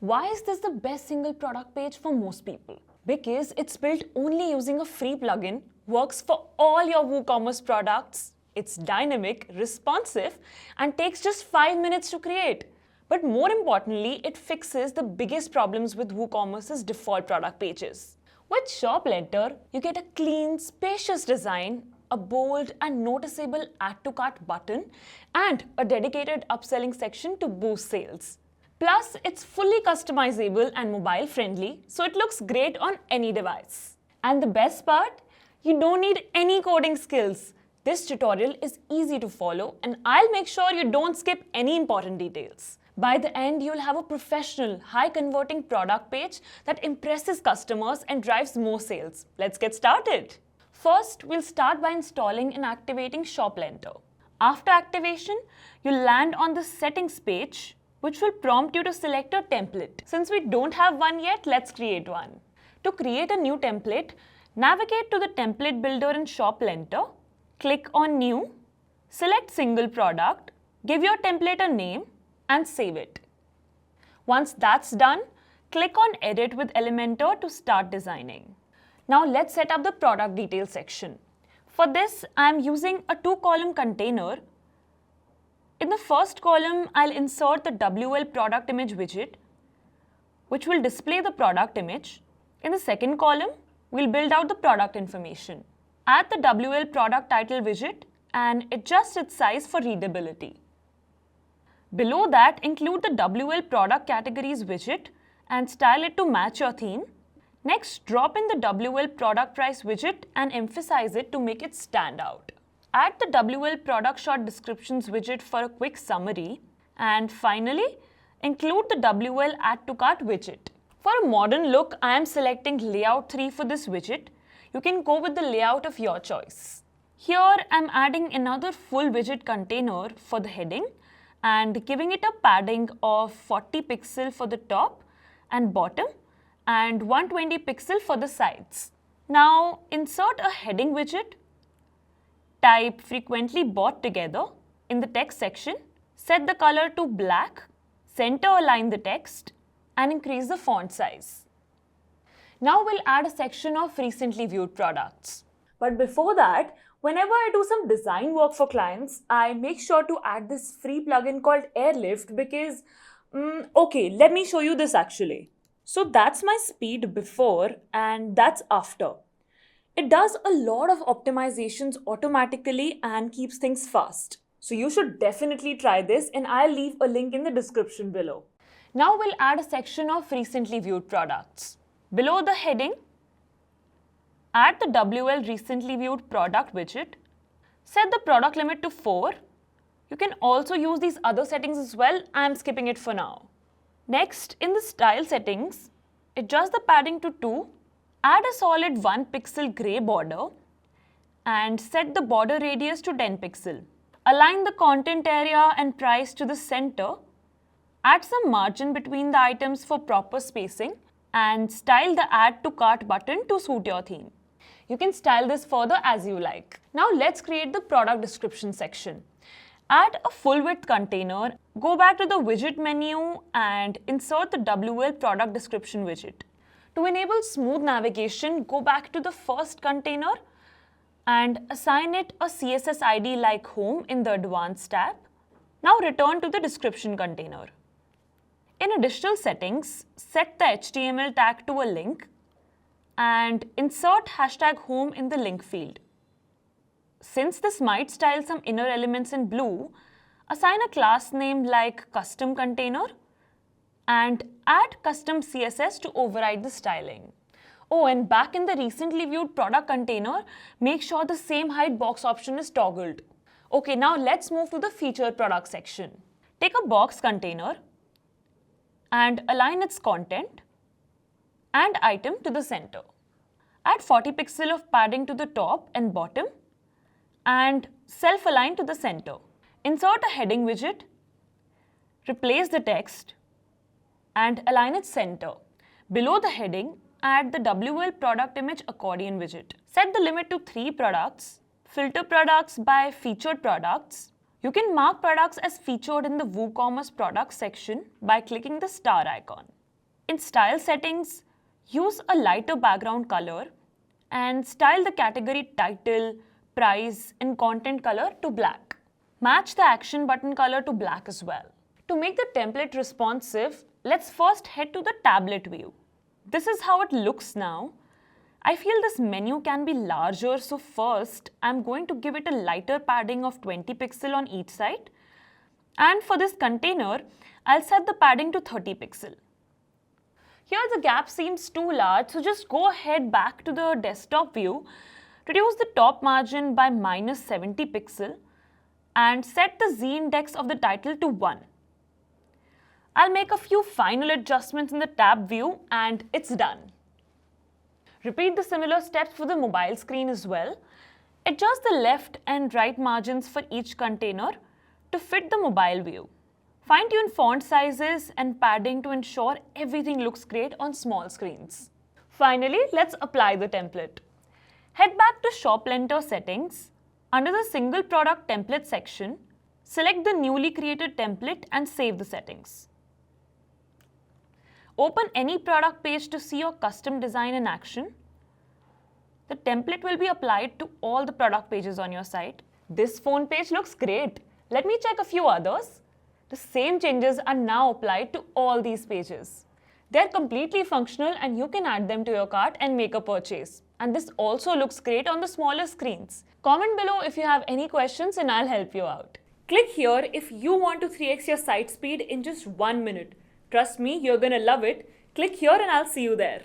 Why is this the best single product page for most people? Because it's built only using a free plugin, works for all your WooCommerce products, it's dynamic, responsive, and takes just 5 minutes to create. But more importantly, it fixes the biggest problems with WooCommerce's default product pages. With Elementor, you get a clean, spacious design, a bold and noticeable Add to Cart button, and a dedicated upselling section to boost sales. Plus, it's fully customizable and mobile friendly, so it looks great on any device. And the best part? You don't need any coding skills. This tutorial is easy to follow, and I'll make sure you don't skip any important details. By the end, you'll have a professional, high-converting product page that impresses customers and drives more sales. Let's get started. First, we'll start by installing and activating Elementor. After activation, you'll land on the Settings page, which will prompt you to select a template. Since we don't have one yet, let's create one. To create a new template, navigate to the Template Builder in Elementor, click on New, select Single Product, give your template a name, and save it. Once that's done, click on Edit with Elementor to start designing. Now let's set up the product details section. For this, I'm using a 2-column container. In the first column, I'll insert the WL product image widget, which will display the product image. In the second column, we'll build out the product information. Add the WL product title widget and adjust its size for readability. Below that, include the WL product categories widget and style it to match your theme. Next, drop in the WL product price widget and emphasize it to make it stand out. Add the WL product short descriptions widget for a quick summary. And finally, include the WL Add to Cart widget. For a modern look, I am selecting Layout 3 for this widget. You can go with the layout of your choice. Here, I'm adding another full widget container for the heading and giving it a padding of 40 pixel for the top and bottom and 120 pixel for the sides. Now, insert a heading widget. Type frequently bought together in the text section, set the color to black, center align the text, and increase the font size. Now we'll add a section of recently viewed products. But before that, whenever I do some design work for clients, I make sure to add this free plugin called Airlift because, okay, let me show you this actually. So that's my speed before and that's after. It does a lot of optimizations automatically and keeps things fast. So you should definitely try this and I'll leave a link in the description below. Now we'll add a section of recently viewed products. Below the heading, add the WL recently viewed product widget. Set the product limit to 4. You can also use these other settings as well. I'm skipping it for now. Next, in the style settings, adjust the padding to 2. Add a solid 1 pixel gray border and set the border radius to 10 pixel. Align the content area and price to the center. Add some margin between the items for proper spacing and style the Add to Cart button to suit your theme. You can style this further as you like. Now let's create the product description section. Add a full width container, go back to the widget menu and insert the WL product description widget. To enable smooth navigation, go back to the first container and assign it a CSS ID like home in the advanced tab. Now return to the description container. In additional settings, set the HTML tag to a link and insert #home in the link field. Since this might style some inner elements in blue, assign a class name like custom container and add custom CSS to override the styling. Oh, and back in the recently viewed product container, make sure the same height box option is toggled. Okay, now let's move to the featured product section. Take a box container and align its content and item to the center. Add 40 pixel of padding to the top and bottom and self-align to the center. Insert a heading widget, replace the text and align its center. Below the heading, add the WL product image accordion widget. Set the limit to 3 products. Filter products by featured products. You can mark products as featured in the WooCommerce products section by clicking the star icon. In style settings, use a lighter background color and style the category title, price, and content color to black. Match the action button color to black as well. To make the template responsive, let's first head to the tablet view. This is how it looks now. I feel this menu can be larger, so first I'm going to give it a lighter padding of 20 pixel on each side. And for this container, I'll set the padding to 30 pixel. Here the gap seems too large, so just go ahead back to the desktop view, reduce the top margin by minus 70 pixel and set the z-index of the title to 1. I'll make a few final adjustments in the tab view and it's done. Repeat the similar steps for the mobile screen as well. Adjust the left and right margins for each container to fit the mobile view. Fine-tune font sizes and padding to ensure everything looks great on small screens. Finally, let's apply the template. Head back to Elementor settings. Under the single product template section, select the newly created template and save the settings. Open any product page to see your custom design in action. The template will be applied to all the product pages on your site. This phone page looks great. Let me check a few others. The same changes are now applied to all these pages. They're completely functional and you can add them to your cart and make a purchase. And this also looks great on the smaller screens. Comment below if you have any questions and I'll help you out. Click here if you want to 3x your site speed in just 1 minute. Trust me, you're gonna love it. Click here and I'll see you there.